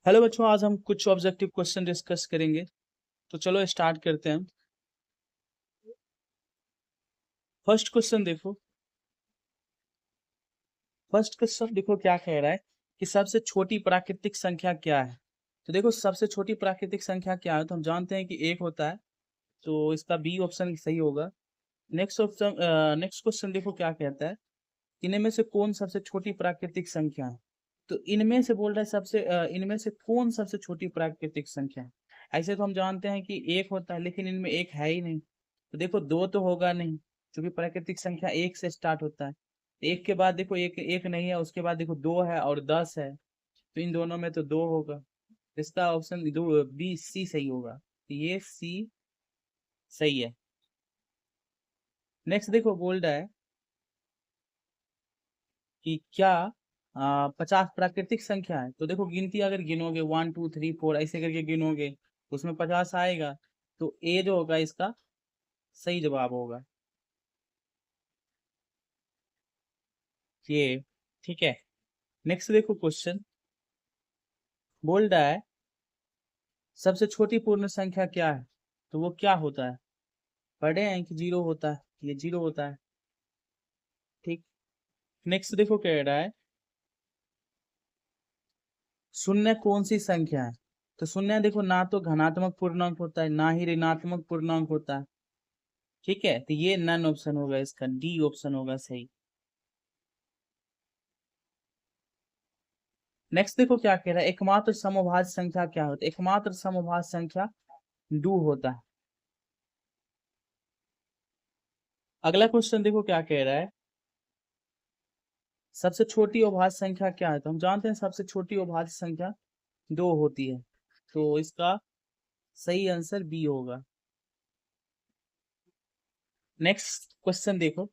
Hello बच्चों, आज हम कुछ ऑब्जेक्टिव क्वेश्चन डिस्कस करेंगे। तो चलो स्टार्ट करते हैं। फर्स्ट क्वेश्चन देखो। फर्स्ट क्वेश्चन देखो क्या कह रहा है कि सबसे छोटी प्राकृतिक संख्या क्या है। तो देखो सबसे छोटी प्राकृतिक संख्या क्या है, तो हम जानते हैं कि एक होता है। तो इसका बी ऑप्शन सही होगा। नेक्स्ट ऑप्शन, नेक्स्ट क्वेश्चन देखो क्या कहता है। इनमें से कौन सबसे छोटी प्राकृतिक संख्या है। तो इनमें से बोल रहा है इनमें से कौन सबसे छोटी प्राकृतिक संख्या है। ऐसे तो हम जानते हैं कि एक होता है, लेकिन इनमें एक है ही नहीं। तो देखो दो तो होगा नहीं, क्योंकि प्राकृतिक संख्या एक से स्टार्ट होता है। एक के बाद देखो एक एक नहीं है, उसके बाद देखो दो है और 10 है। तो इन दोनों में तो दो होगा। इसका ऑप्शन दो बी सी सही होगा। तो ये सी सही है। नेक्स्ट देखो बोल रहा है कि क्या 50 प्राकृतिक संख्या है। तो देखो गिनती अगर गिनोगे 1 2 3 4 ऐसे करके गिनोगे, उसमें 50 आएगा। तो ए जो होगा इसका सही जवाब होगा ये। ठीक है। नेक्स्ट देखो क्वेश्चन बोल रहा है सबसे छोटी पूर्ण संख्या क्या है। तो वो क्या होता है, पढ़े हैं कि जीरो होता है। ये जीरो होता है। ठीक। नेक्स्ट देखो कह रहा है शून्य कौन सी संख्या है। तो शून्य देखो ना तो धनात्मक पूर्णांक होता है, ना ही ऋणात्मक पूर्णांक होता है। ठीक है, तो ये नन ऑप्शन होगा, इसका डी ऑप्शन होगा सही। नेक्स्ट देखो क्या कह रहा है एकमात्र समभाज्य संख्या क्या होता है। एकमात्र समभाज्य संख्या दो होता है। अगला क्वेश्चन देखो क्या कह रहा है सबसे छोटी अभाज्य संख्या क्या है। तो हम जानते हैं सबसे छोटी अभाज्य संख्या दो होती है। तो इसका सही आंसर बी होगा। नेक्स्ट क्वेश्चन देखो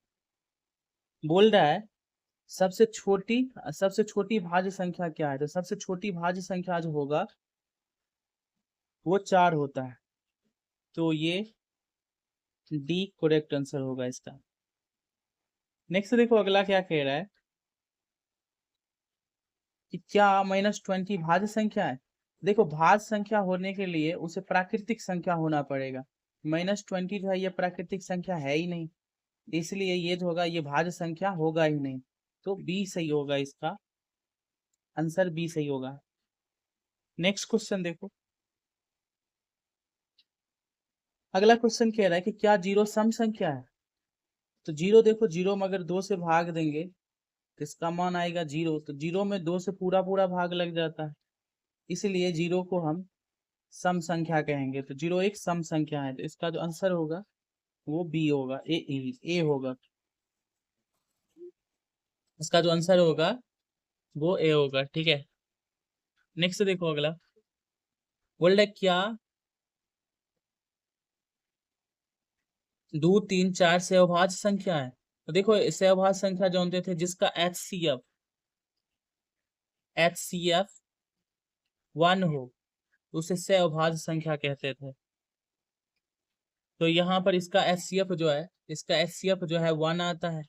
बोल रहा है सबसे छोटी सबसे छोटी भाज्य संख्या क्या है। तो सबसे छोटी भाज्य संख्या जो होगा वो चार होता है। तो ये डी करेक्ट आंसर होगा इसका। नेक्स्ट देखो अगला क्या कह रहा है कि क्या -20 भाज्य संख्या है। देखो भाज्य संख्या होने के लिए उसे प्राकृतिक संख्या होना पड़ेगा। -20 जो है ये प्राकृतिक संख्या है ही नहीं, इसलिए ये जो होगा ये भाज्य संख्या होगा ही नहीं। तो बी सही होगा, इसका आंसर बी सही होगा। नेक्स्ट क्वेश्चन देखो। अगला क्वेश्चन कह रहा है कि क्या जीरो सम संख्या है। तो जीरो देखो, जीरो में अगर दो से भाग देंगे तो इसका मान आएगा जीरो। तो जीरो में दो से पूरा पूरा भाग लग जाता है, इसलिए जीरो को हम सम संख्या कहेंगे। तो जीरो एक सम संख्या है, तो इसका जो आंसर होगा वो बी होगा, ए होगा। इसका जो आंसर होगा वो ए होगा। ठीक है। नेक्स्ट देखो अगला बोल है क्या दो तीन चार सहभाज्य संख्या है। तो देखो सहभाज्य संख्या जानते थे जिसका एच सी एफ 1 हो तो उसे सहभाज्य संख्या कहते थे। तो यहाँ पर इसका एच सी एफ जो है 1 आता है,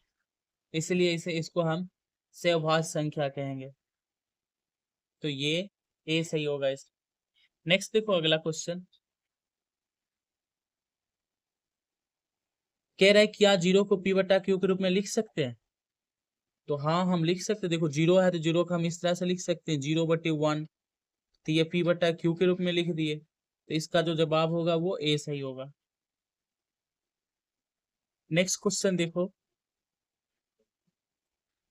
इसलिए इसको हम सहभाज्य संख्या कहेंगे। तो ये ए सही होगा इस। नेक्स्ट देखो अगला क्वेश्चन कह रहा है क्या जीरो को पी बटा क्यू के रूप में लिख सकते हैं। तो हाँ हम लिख सकते हैं। देखो जीरो है तो जीरो को हम इस तरह से लिख सकते हैं 0/1। तो ये पी बटा क्यू के रूप में लिख दिए, तो इसका जो जवाब होगा वो ए सही होगा। नेक्स्ट क्वेश्चन देखो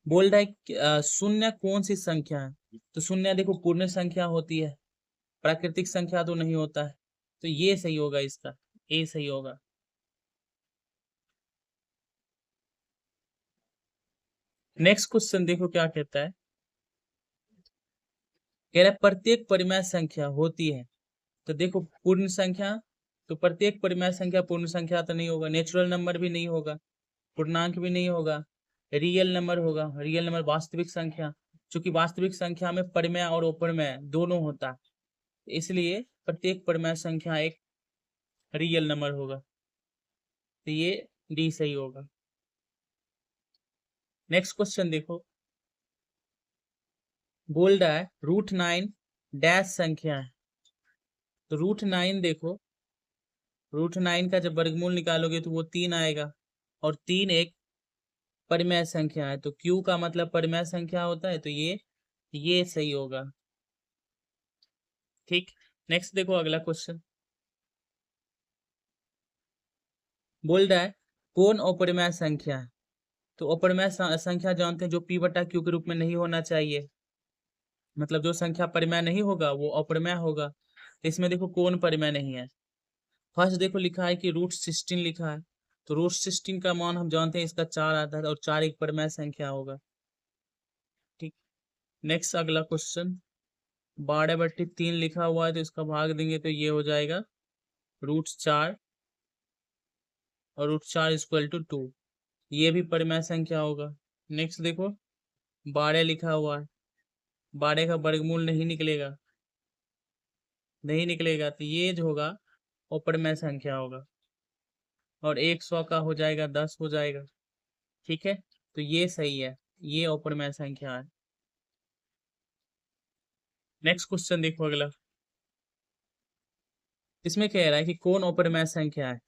बोल रहा है कि, शून्य कौन सी संख्या है। तो शून्य देखो पूर्ण संख्या होती है, प्राकृतिक संख्या तो नहीं होता है। तो ये सही होगा, इसका ए सही होगा। नेक्स्ट क्वेश्चन देखो क्या कहता है कह रहा है प्रत्येक परिमेय संख्या होती है। तो देखो पूर्ण संख्या, तो प्रत्येक परिमेय संख्या पूर्ण संख्या तो नहीं होगा, नेचुरल नंबर भी नहीं होगा, पूर्णांक भी नहीं होगा, रियल नंबर होगा। रियल नंबर वास्तविक संख्या, क्योंकि वास्तविक संख्या में परिमेय और अपरिमेय दोनों होता है, इसलिए प्रत्येक परिमेय संख्या एक रियल नंबर होगा। तो ये डी सही होगा। नेक्स्ट क्वेश्चन देखो बोल रहा है √9 डैश संख्या है। तो √9 देखो, √9 का जब वर्गमूल निकालोगे तो वो 3 आएगा, और 3 एक परिमेय संख्या है, तो Q का मतलब परिमेय संख्या होता है, तो ये सही होगा। ठीक, नेक्स्ट देखो अगला क्वेश्चन। बोल रहा है कौन अपरिमेय संख्या है? तो अपरिमेय संख्या जानते हैं जो P/Q के रूप में नहीं होना चाहिए, मतलब जो संख्या परिमेय नहीं होगा वो अपरिमेय होगा। इसमें देखो कौन परिमेय नहीं है। फर्स्ट देखो लिखा है कि √16 लिखा है, तो √16 का मान हम जानते हैं इसका 4 आता है, और 4 एक परिमेय संख्या होगा। ठीक, नेक्स्ट अगला क्वेश्चन। 12/3 लिखा हुआ है, तो इसका भाग देंगे तो ये हो जाएगा √4, और √4 = 2, ये भी परिमेय संख्या होगा। नेक्स्ट देखो 12 लिखा हुआ है, 12 का वर्गमूल नहीं निकलेगा, तो ये जो होगा वो परिमेय संख्या होगा, और 100 का हो जाएगा 10 हो जाएगा। ठीक है, तो ये सही है, ये अपरिमेय संख्या है। नेक्स्ट क्वेश्चन देखो अगला। इसमें कह रहा है कि कौन अपरिमेय संख्या है?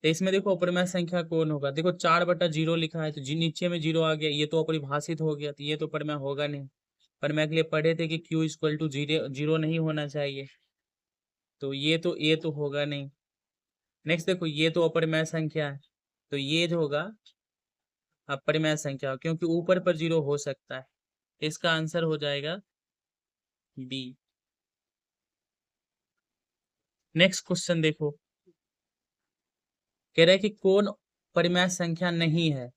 तो इसमें देखो अपरिमेय संख्या कौन होगा, देखो 4/0 लिखा है, तो नीचे में 0 आ गया, ये तो अपरिभाषित हो गया, तो ये तो परिमेय होगा नहीं। परिमेय के लिए पढ़े थे कि Q = 0 नहीं होना चाहिए, तो ये तो होगा नहीं। नेक्स्ट देखो ये तो अपरिमेय संख्या है, तो ये जो होगा अपरिमेय संख्या, क्योंकि ऊपर पर 0 हो सकता है। इसका आंसर हो जाएगा बी। नेक्स्ट क्वेश्चन देखो, कह रहा है कि कौन परिमेय संख्या नहीं है?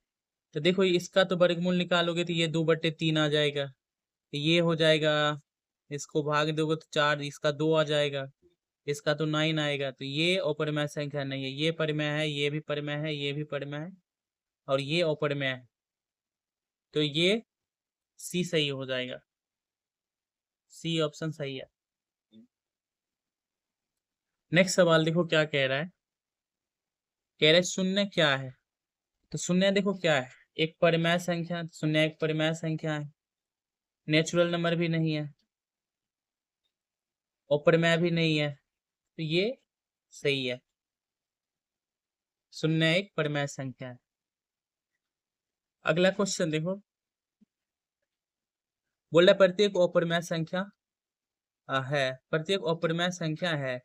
तो देखो इसका तो वर्गमूल निकालोगे तो ये 2/3 आ जाएगा, तो ये हो जाएगा, इसको भाग दोगे तो 4, इसका 2 आ जाएगा, इसका तो 9 आएगा, तो ये अपरिमेय संख्या नहीं है। ये परिमेय है, ये भी परिमेय है, ये भी परिमेय है, और ये अपरिमेय है, तो ये सी सही हो जाएगा। सी ऑप्शन सही है। नेक्स्ट सवाल देखो क्या कह रहा है। कह रहा है शून्य क्या है? तो शून्य देखो क्या है, एक परिमेय संख्या, शून्य एक परिमेय संख्या है, नेचुरल नंबर भी नहीं है, अपरिमेय भी नहीं है, तो ये सही है, शून्य एक परिमेय संख्या है। अगला क्वेश्चन देखो, बोल रहा प्रत्येक अपरिमेय संख्या है, प्रत्येक अपरिमेय संख्या है,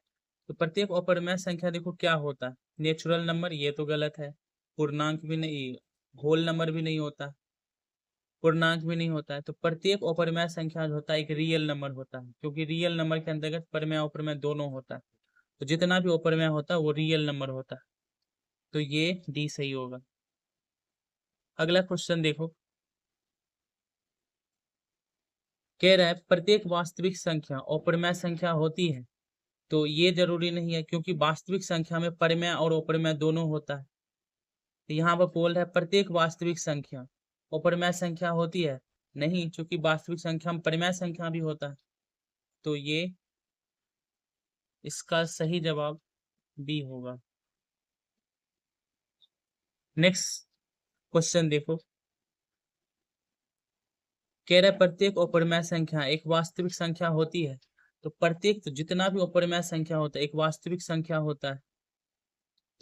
तो प्रत्येक अपरिमेय संख्या देखो क्या होता है, नेचुरल नंबर, ये तो गलत है, पूर्णांक भी नहीं, होल नंबर भी नहीं होता, पूर्णांक भी नहीं होता है, तो प्रत्येक अपरिमेय संख्या जो होता है एक रियल नंबर होता है, क्योंकि रियल नंबर के अंतर्गत परिमेय अपरिमेय दोनों होता है, तो जितना भी अपरिमेय होता है वो रियल नंबर होता है, तो ये डी सही होगा। अगला क्वेश्चन देखो, कह रहा है प्रत्येक वास्तविक संख्या अपरिमेय संख्या होती है, तो ये जरूरी नहीं है, क्योंकि वास्तविक संख्या में परिमेय और अपरिमेय दोनों होता है। तो यहाँ पर बोल रहा है प्रत्येक वास्तविक संख्या अपरिमेय संख्या होती है, नहीं, क्योंकि वास्तविक संख्या में परिमेय संख्या भी होता है, तो ये इसका सही जवाब बी होगा। नेक्स्ट क्वेश्चन देखो, कह रहा है प्रत्येक अपरिमेय संख्या एक वास्तविक संख्या होती है, तो प्रत्येक, तो जितना भी अपरिमेय संख्या होता है एक वास्तविक संख्या होता है,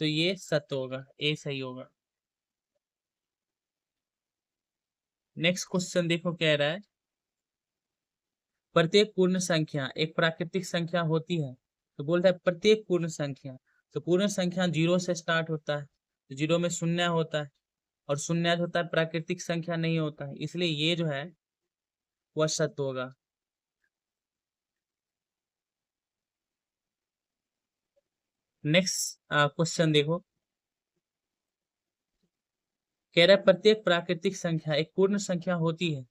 तो ये सत्य होगा, ए सही होगा। नेक्स्ट क्वेश्चन देखो, कह रहा है प्रत्येक पूर्ण संख्या एक प्राकृतिक संख्या होती है, तो बोल रहा है प्रत्येक पूर्ण संख्या, तो पूर्ण संख्या 0 से स्टार्ट होता है, तो 0 में शून्य होता है, और शून्य होता है प्राकृतिक संख्या नहीं होता है, इसलिए ये जो है वह सत्य होगा। नेक्स्ट क्वेश्चन देखो, कह रहा है प्रत्येक प्राकृतिक संख्या एक पूर्ण संख्या होती है,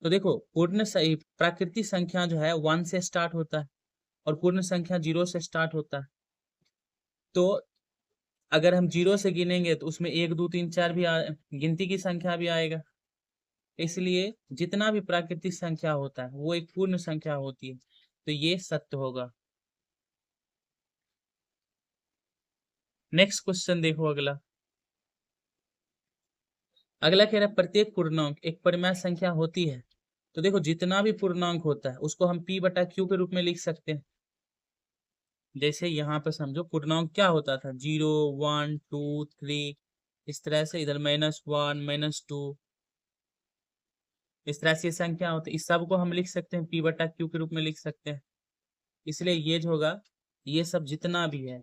तो देखो पूर्ण सही प्राकृतिक संख्या जो है 1 से स्टार्ट होता है, और पूर्ण संख्या 0 से स्टार्ट होता है, तो अगर हम 0 से गिनेंगे तो उसमें 1 2 3 4 भी गिनती की संख्या भी आएगा, इसलिए जितना भी प्राकृतिक संख्या होता है वो एक पूर्ण संख्या होती है, तो ये सत्य होगा। नेक्स्ट क्वेश्चन देखो अगला। अगला कह रहा है प्रत्येक पूर्णांक एक परिमेय संख्या होती है, तो देखो जितना भी पूर्णांक होता है उसको हम p बटा q के रूप में लिख सकते हैं। जैसे यहाँ पे समझो पूर्णांक क्या होता था, 0 1 2 3, इस तरह से इधर -1 -2, इस तरह से ये संख्या होती है। इस सब को हम लिख सकते हैं p बटा q के रूप में लिख सकते हैं। इसलिए ये जो होगा, ये सब जितना भी है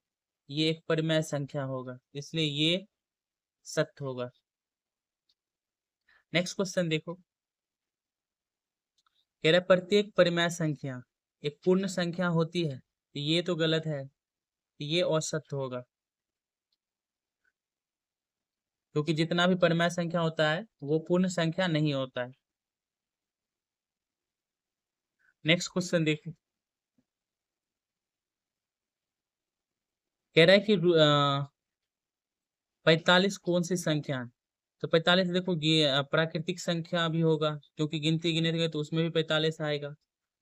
ये एक परिमेय संख्या होगा, इसलिए ये सत्य होगा। नेक्स्ट क्वेश्चन देखो, कह रहा है प्रत्येक परिमेय संख्या एक पूर्ण संख्या होती है, तो ये तो गलत है, ये असत्य होगा, क्योंकि जितना भी परिमेय संख्या होता है वो पूर्ण संख्या नहीं होता है। नेक्स्ट क्वेश्चन देखो, कह रहा है कि 45 कौन सी संख्या है। तो 45 देखो ये प्राकृतिक संख्या भी होगा, क्योंकि गिनती गिनेंगे तो उसमें भी 45 आएगा,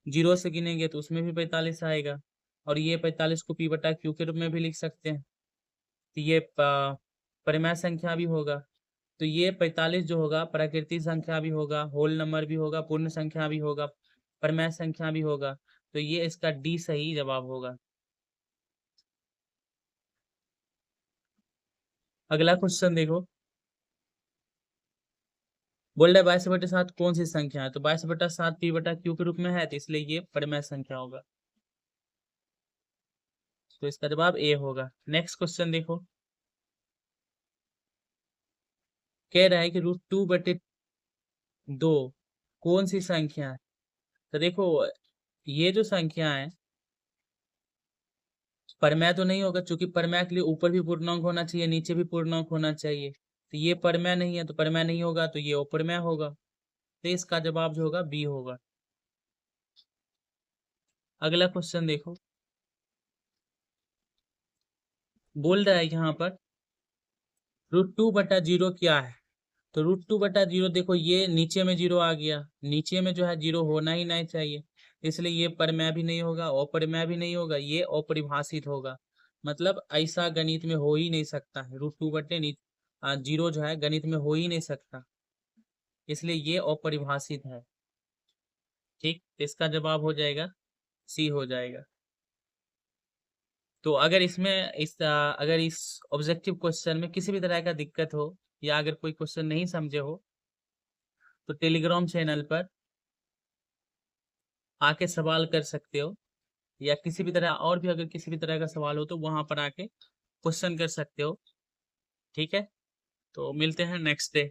जीरो से गिनेंगे तो उसमें भी 45 आएगा, और ये 45 को p बटा q के रूप में भी लिख सकते हैं, तो ये परिमेय संख्या भी होगा। तो ये 45 जो होगा प्राकृतिक संख्या भी होगा, होल नंबर भी होगा, पूर्ण संख्या भी होगा, परिमेय संख्या भी होगा, तो ये इसका डी सही जवाब होगा। अगला क्वेश्चन देखो, बोल रहा है 22/7 कौन सी संख्या है। तो 22/7 p बटा q के रूप में है, तो इसलिए ये परिमेय संख्या होगा, तो इसका जवाब ए होगा। नेक्स्ट क्वेश्चन देखो, कह रहा है कि √2/2 कौन सी संख्या है। तो देखो ये जो संख्या है परमेय तो नहीं होगा, क्योंकि परमेय के लिए ऊपर भी पूर्णांक होना चाहिए, नीचे भी पूर्णांक होना चाहिए, तो ये परमेय नहीं है, तो परमेय नहीं होगा, तो ये अपरमेय होगा, तो इसका जवाब जो होगा बी होगा। अगला क्वेश्चन देखो, बोल रहा है यहाँ पर √2/0 क्या है। तो √2/0 देखो ये नीचे में जीरो आ गया, नीचे में जो है जीरो होना ही नहीं चाहिए, इसलिए ये परमेय भी नहीं होगा, अपरिमेय भी नहीं होगा, ये अपरिभाषित होगा, मतलब ऐसा गणित में हो ही नहीं सकता है, √2/0 जो है गणित में हो ही नहीं सकता, इसलिए ये अपरिभाषित है। ठीक, इसका जवाब हो जाएगा सी हो जाएगा। तो अगर इसमें अगर इस ऑब्जेक्टिव क्वेश्चन में किसी भी तरह का दिक्कत हो, या अगर कोई क्वेश्चन नहीं समझे हो, तो टेलीग्राम चैनल पर आके सवाल कर सकते हो, या किसी भी तरह और भी अगर किसी भी तरह का सवाल हो तो वहां पर आके क्वेश्चन कर सकते हो। ठीक है, तो मिलते हैं नेक्स्ट डे।